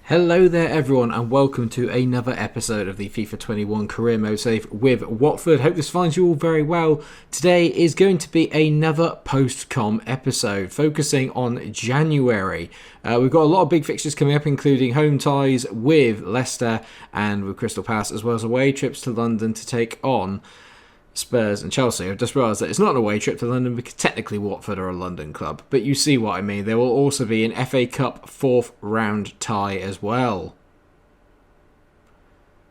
Hello there everyone and welcome to another episode of the FIFA 21 Career Mode Save with Watford. Hope this finds you all very well. Today is going to be another post-com episode focusing on January. We've got a lot of big fixtures coming up, including home ties with Leicester and with Crystal Palace, as well as away trips to London to take on Spurs and Chelsea. I've just realised that it's not an away trip to London because technically Watford are a London club, but you see what I mean. There will also be an FA Cup 4th round tie as well.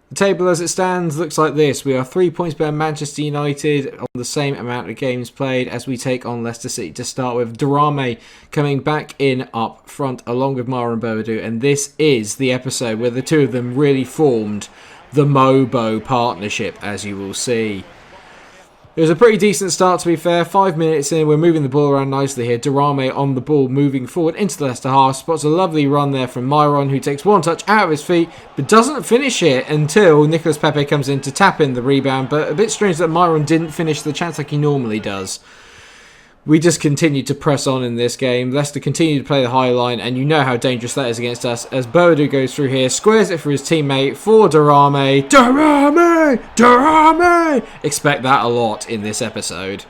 The table as it stands looks like this. We are 3 points behind Manchester United on the same amount of games played as we take on Leicester City to start with. Durame coming back in up front along with MikeRo Boadu, and this is the episode where the two of them really formed the MoBo partnership, as you will see. It was a pretty decent start, to be fair. 5 minutes in, we're moving the ball around nicely here. Durame on the ball, moving forward into the Leicester half. Spots a lovely run there from MikeRo, who takes one touch out of his feet, but doesn't finish it until Nicolas Pepe comes in to tap in the rebound. But a bit strange that MikeRo didn't finish the chance like he normally does. We just continued to press on in this game. Leicester continued to play the high line, and you know how dangerous that is against us. As Boadu goes through here, squares it for his teammate, for Durame. Durame! Durame! Expect that a lot in this episode.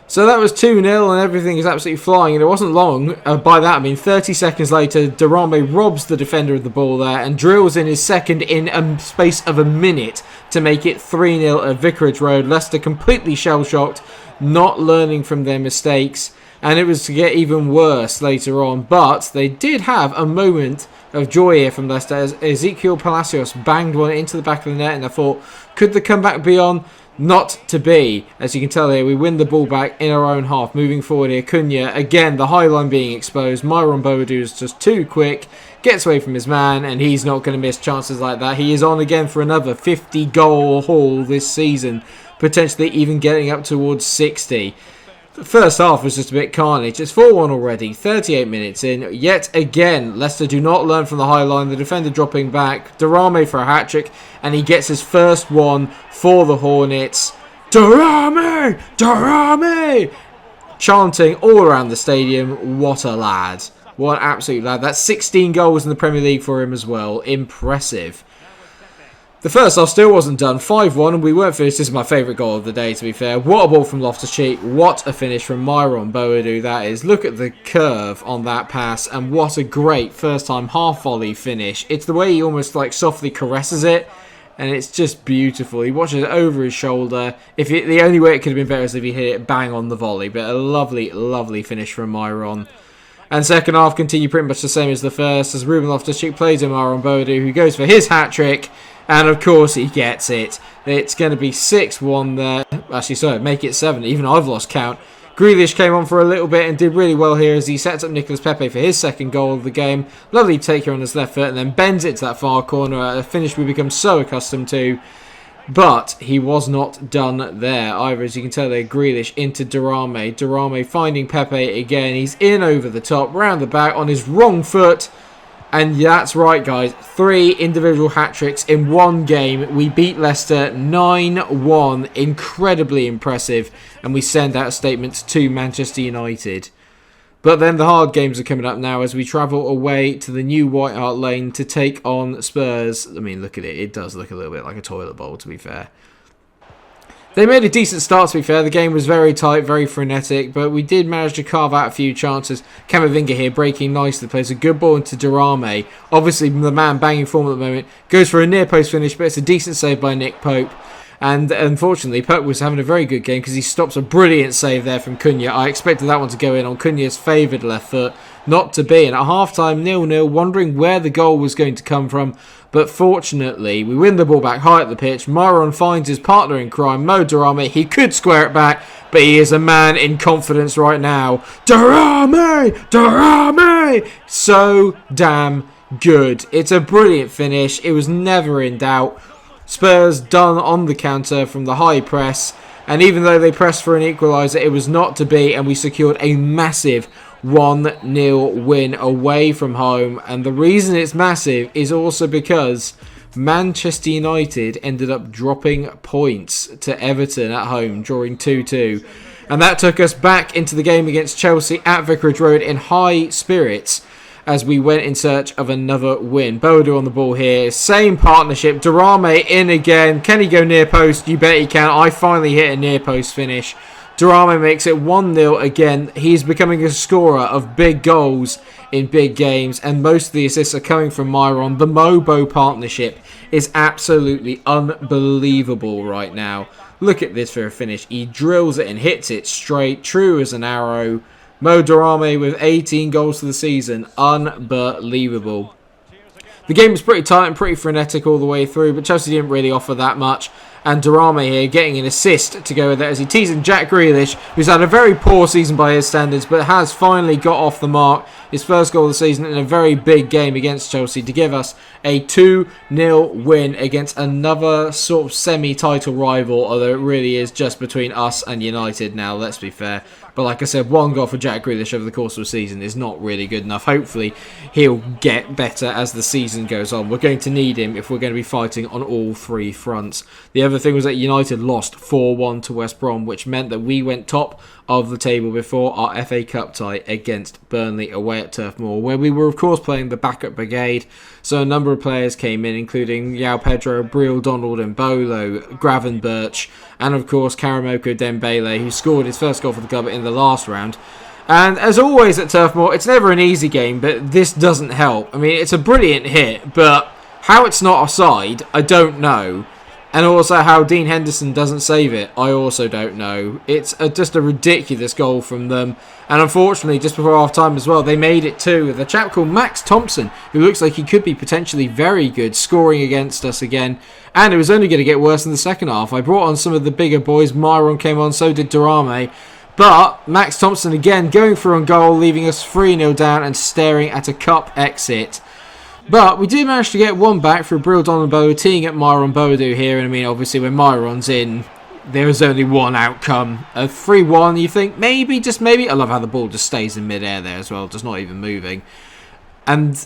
So that was 2-0 and everything is absolutely flying, and it wasn't long. By that I mean 30 seconds later, Durame robs the defender of the ball there and drills in his second in a space of a minute to make it 3-0 at Vicarage Road. Leicester completely shell-shocked, not learning from their mistakes, and it was to get even worse later on. But they did have a moment of joy here from Leicester as Ezequiel Palacios banged one into the back of the net, and I thought, could the comeback be on? Not to be. As you can tell here, we win the ball back in our own half. Moving forward here, Cunha, again, the high line being exposed. MikeRo Boadu is just too quick, gets away from his man, and he's not going to miss chances like that. He is on again for another 50-goal haul this season, potentially even getting up towards 60. The first half was just a bit carnage. It's 4-1 already, 38 minutes in. Yet again, Leicester do not learn from the high line. The defender dropping back. Durame for a hat-trick, and he gets his first one for the Hornets. Durame! Durame! Chanting all around the stadium. What a lad. What an absolute lad. That's 16 goals in the Premier League for him as well. Impressive. The first half still wasn't done. 5-1 and we weren't finished. This is my favourite goal of the day, to be fair. What a ball from Loftus-Cheek. What a finish from MikeRo Boadu that is. Look at the curve on that pass, and what a great first time half volley finish. It's the way he almost like softly caresses it, and it's just beautiful. He watches it over his shoulder. The only way it could have been better is if he hit it bang on the volley, but a lovely, lovely finish from MikeRo. And second half continued pretty much the same as the first, as Ruben Loftus-Cheek plays in MikeRo Boadu, who goes for his hat-trick. And of course he gets it. It's going to be 6-1 there. Actually, sorry, make it 7. Even I've lost count. Grealish came on for a little bit and did really well here as he sets up Nicolas Pepe for his second goal of the game. Lovely take here on his left foot and then bends it to that far corner. A finish we become so accustomed to. But he was not done there either. As you can tell there, Grealish into Durame. Durame finding Pepe again. He's in over the top, round the back on his wrong foot. And that's right, guys. 3 individual hat-tricks in one game. We beat Leicester 9-1. Incredibly impressive. And we send out a statement to Manchester United. But then the hard games are coming up now as we travel away to the new White Hart Lane to take on Spurs. I mean, look at it. It does look a little bit like a toilet bowl, to be fair. They made a decent start, to be fair. The game was very tight, very frenetic, but we did manage to carve out a few chances. Camavinga here breaking nicely, plays a good ball into Durame. Obviously, the man banging form at the moment. Goes for a near-post finish, but it's a decent save by Nick Pope. And unfortunately, Pope was having a very good game because he stops a brilliant save there from Cunha. I expected that one to go in on Cunha's favoured left foot. Not to be. And at half-time, 0-0, wondering where the goal was going to come from. But fortunately, we win the ball back high at the pitch. MikeRo finds his partner in crime, Mo Durame. He could square it back, but he is a man in confidence right now. Durame! Durame! So damn good. It's a brilliant finish. It was never in doubt. Spurs done on the counter from the high press. And even though they pressed for an equaliser, it was not to be. And we secured a massive 1-0 win away from home. And the reason it's massive is also because Manchester United ended up dropping points to Everton at home, drawing 2-2. And that took us back into the game against Chelsea at Vicarage Road in high spirits. as we went in search of another win. Boadu on the ball here. Same partnership. Durame in again. Can he go near post? You bet he can. I finally hit a near post finish. Durame makes it 1-0 again. He's becoming a scorer of big goals in big games, and most of the assists are coming from Myron. The MoBo partnership is absolutely unbelievable right now. Look at this for a finish. He drills it and hits it straight, true as an arrow. Mo Durame with 18 goals for the season. Unbelievable. The game was pretty tight and pretty frenetic all the way through, but Chelsea didn't really offer that much. And Durame here getting an assist to go with it as he teases Jack Grealish, who's had a very poor season by his standards, but has finally got off the mark. His first goal of the season in a very big game against Chelsea to give us a 2-0 win against another sort of semi-title rival, although it really is just between us and United now, let's be fair. But like I said, one goal for Jack Grealish over the course of the season is not really good enough. Hopefully, he'll get better as the season goes on. We're going to need him if we're going to be fighting on all three fronts. The other thing was that United lost 4-1 to West Brom, which meant that we went top of the table before our FA Cup tie against Burnley away at Turf Moor, where we were, of course, playing the backup brigade. So a number of players came in, including Yao Pedro, Brill Donald and Bolo, Gravenberch, and, of course, Karamoko Dembele, who scored his first goal for the club in the last round. And as always at Turf Moor, it's never an easy game, but this doesn't help. I mean, it's a brilliant hit, but how it's not offside, I don't know. And also how Dean Henderson doesn't save it, I also don't know. It's just a ridiculous goal from them. And unfortunately, just before half-time as well, they made it too with a chap called Max Thompson, who looks like he could be potentially very good, scoring against us again. And it was only going to get worse in the second half. I brought on some of the bigger boys. Myron came on, so did Durame. But Max Thompson again going through on goal, leaving us 3-0 down and staring at a cup exit. But we did manage to get one back through Brill Donald teeing at Myron Boadu here. And I mean, obviously, when Myron's in, there is only one outcome. A 3-1, you think? Maybe, just maybe. I love how the ball just stays in midair there as well, just not even moving. And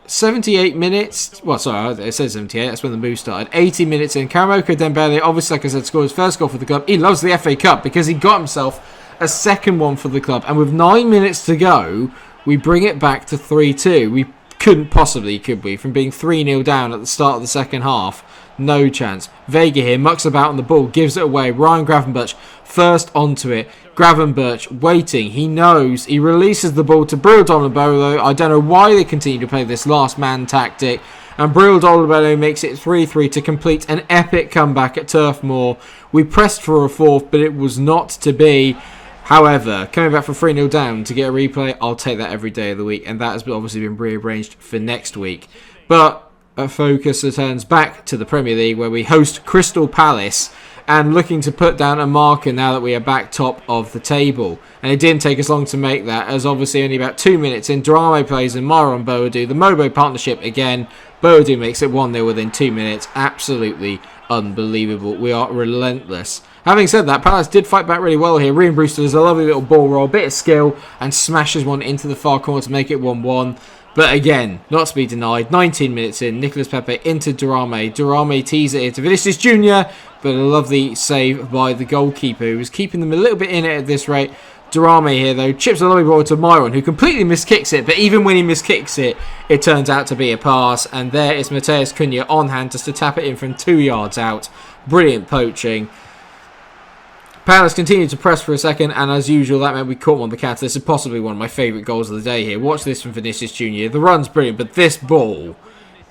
78 minutes. Well, sorry, it says 78. That's when the move started. 80 minutes in. Karamoko Dembele, obviously, like I said, scored his first goal for the club. He loves the FA Cup because he got himself a second one for the club. And with 9 minutes to go, we bring it back to 3-2. We couldn't possibly, could we? From being 3-0 down at the start of the second half. No chance. Vega here mucks about on the ball, gives it away. Ryan Gravenberch first onto it. Gravenberch waiting. He knows. He releases the ball to Brill Donald. I don't know why they continue to play this last man tactic. And Brill Donald makes it 3-3 to complete an epic comeback at Turf Moor. We pressed for a fourth, but it was not to be. However, coming back from 3-0 down to get a replay, I'll take that every day of the week. And that has obviously been rearranged for next week. But a focus returns back to the Premier League, where we host Crystal Palace and looking to put down a marker now that we are back top of the table. And it didn't take us long to make that, as obviously only about 2 minutes in, Durame plays in Myron Boadu. The MoBo partnership again. Boadu makes it 1-0 within 2 minutes. Absolutely unbelievable. We are relentless. Having said that, Palace did fight back really well here. Ryan Brewster does a lovely little ball roll, bit of skill, and smashes one into the far corner to make it 1-1. But again, not to be denied, 19 minutes in, Nicolas Pepe into Durame. Durame tees it here to Vinicius Jr., but a lovely save by the goalkeeper, who was keeping them a little bit in it at this rate. Durame here, though, chips a lovely ball to Myron, who completely miskicks it, but even when he miskicks it, it turns out to be a pass. And there is Mateus Cunha on hand just to tap it in from 2 yards out. Brilliant poaching. Palace continued to press for a second, and as usual, that meant we caught one on the counter. This is possibly one of my favourite goals of the day here. Watch this from Vinicius Jr. The run's brilliant, but this ball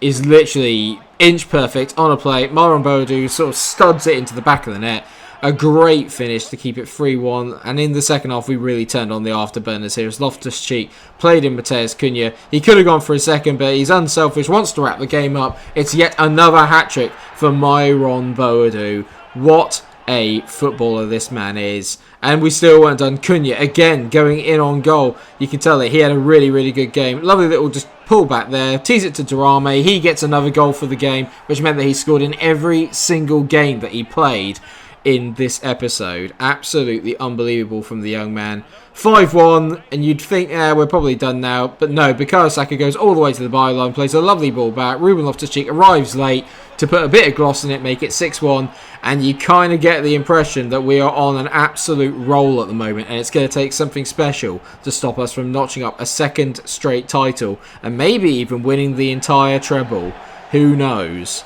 is literally inch perfect on a play. Myron Boadu sort of studs it into the back of the net. A great finish to keep it 3-1, and in the second half, we really turned on the afterburners here as Loftus-Cheek played in Mateus Cunha. He could have gone for a second, but he's unselfish, wants to wrap the game up. It's yet another hat-trick for Myron Boadu. What a footballer this man is. And we still weren't done. Cunha again going in on goal. You can tell that he had a really, really good game. Lovely little just pull back there. Tease it to Durame. He gets another goal for the game, which meant that he scored in every single game that he played in this episode. Absolutely unbelievable from the young man. 5-1, and you'd think, we're probably done now. But no, Bukayo Saka goes all the way to the byline, plays a lovely ball back. Ruben Loftus-Cheek arrives late, to put a bit of gloss in it, make it 6-1, and you kind of get the impression that we are on an absolute roll at the moment, and it's going to take something special to stop us from notching up a second straight title, and maybe even winning the entire treble. Who knows?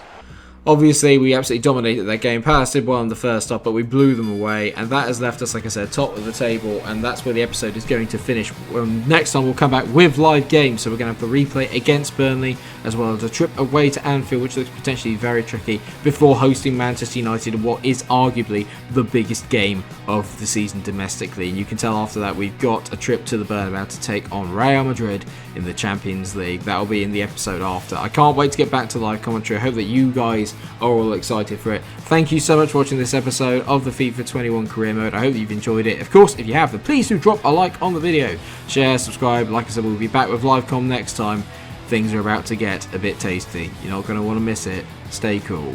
Obviously, we absolutely dominated that game. Palace did well in the first half, but we blew them away, and that has left us, like I said, top of the table, and that's where the episode is going to finish. Next time, we'll come back with live games, so we're going to have the replay against Burnley, as well as a trip away to Anfield, which looks potentially very tricky, before hosting Manchester United in what is arguably the biggest game of the season domestically. And you can tell after that, we've got a trip to the Bernabeu to take on Real Madrid in the Champions League. That'll be in the episode after. I can't wait to get back to live commentary. I hope that you guys are all excited for it. Thank you so much for watching this episode of the FIFA 21 career mode. I hope you've enjoyed it. Of course, if you have, then please do drop a like on the video. Share, subscribe. Like I said, we'll be back with live com next time. Things are about to get a bit tasty. You're not going to want to miss it. Stay cool.